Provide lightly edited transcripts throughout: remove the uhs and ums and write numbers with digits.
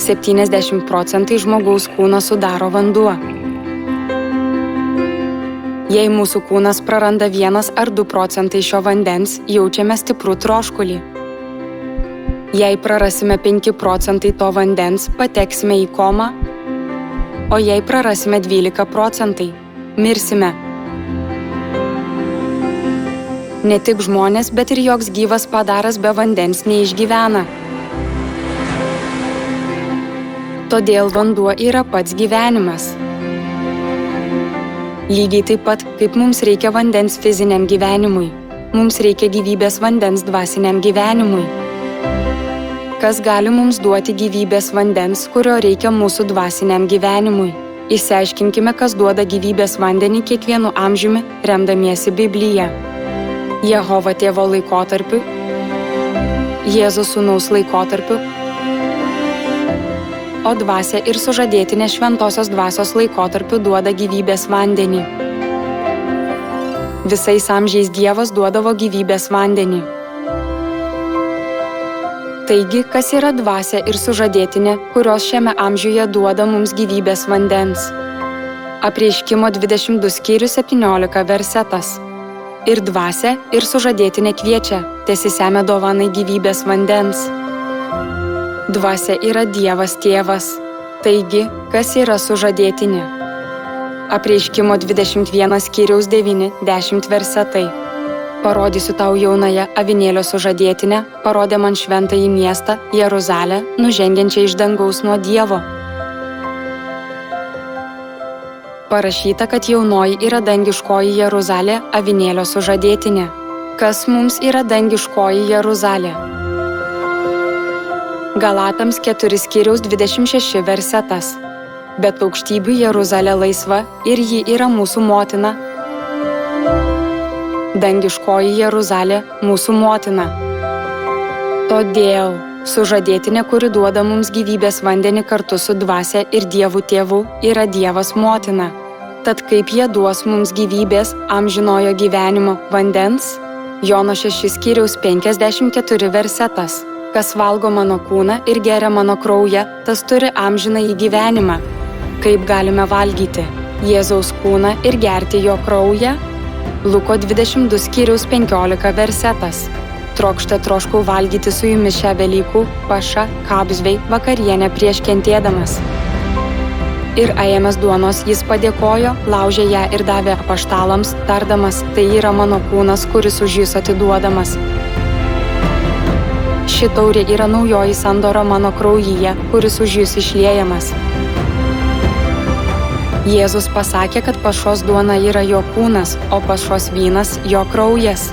70% žmogaus kūno sudaro vanduo. Jei mūsų kūnas praranda 1 ar 2% šio vandens, jaučiame stiprų troškulį. Jei prarasime 5% to vandens, pateksime į komą, o jei prarasime 12%, mirsime. Ne tik žmonės, bet ir joks gyvas padaras be vandens neišgyvena. Todėl vanduo yra pats gyvenimas. Lygiai taip pat, kaip mums reikia vandens fiziniam gyvenimui, mums reikia gyvybės vandens dvasiniam gyvenimui. Kas gali mums duoti gyvybės vandens, kurio reikia mūsų dvasiniam gyvenimui? Išsiaiškinkime, kas duoda gyvybės vandenį kiekvienu amžiumi, remdamiesi Biblija. Jehova tėvo laikotarpiu, Jėzaus sūnaus laikotarpiu, o dvasia ir sužadėtinė šventosios dvasios laikotarpiu duoda gyvybės vandenį. Visais amžiais Dievas duodavo gyvybės vandenį. Taigi, kas yra dvasia ir sužadėtinė, kurios šiame amžiuje duoda mums gyvybės vandens? Apreiškimo 22 skyrius 17 versetas. Ir dvasia, ir sužadėtinė kviečia, tesisemia dovanai gyvybės vandens. Dvasia yra Dievas tėvas. Taigi, kas yra sužadėtinė? Apreiškimo 21 skyriaus 9-10 versetai. Parodysiu tau jaunąją avinėlio sužadėtinę, parodė man šventąjį miestą, Jeruzalę, nužengiančią iš dangaus nuo Dievo. Parašyta, kad jaunoji yra dangiškoji Jeruzalė, avinėlio sužadėtinė. Kas mums yra dangiškoji Jeruzalė? Galatams 4 skyriaus 26 versetas. Bet aukštybių Jeruzalė laisva ir ji yra mūsų motina. Dangiškoji Jeruzalė mūsų motina. Todėl sužadėtinė, kuri duoda mums gyvybės vandenį kartu su dvasia ir Dievu tėvu, yra Dievas motina. Tad kaip jie duos mums gyvybės amžinojo gyvenimo vandens? Jono 6 skyriaus 54 versetas. Kas valgo mano kūną ir geria mano kraują, tas turi amžinąjį gyvenimą. Kaip galime valgyti Jėzaus kūną ir gerti jo kraują? Luko 22 skyriaus 15 versetas. Trokšte troškau valgyti su jumis šią Velykų, pašą, kabzvei, vakarienę prieš kentėdamas. Ir aėmęs duonos jis padėkojo, laužė ją ir davė apaštalams, tardamas, tai yra mano kūnas, kuris už jus atiduodamas. Ši taurė yra naujoji sandora mano kraujyje, kuris už jus išliejamas. Jėzus pasakė, kad pašos duona yra jo kūnas, o pašos vynas jo kraujas.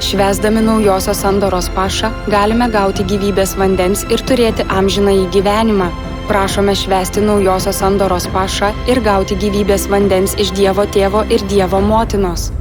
Švęsdami naujosios sandoros pašą, galime gauti gyvybės vandens ir turėti amžinąjį gyvenimą. Prašome švęsti naujosios sandoros pašą ir gauti gyvybės vandens iš Dievo tėvo ir Dievo motinos.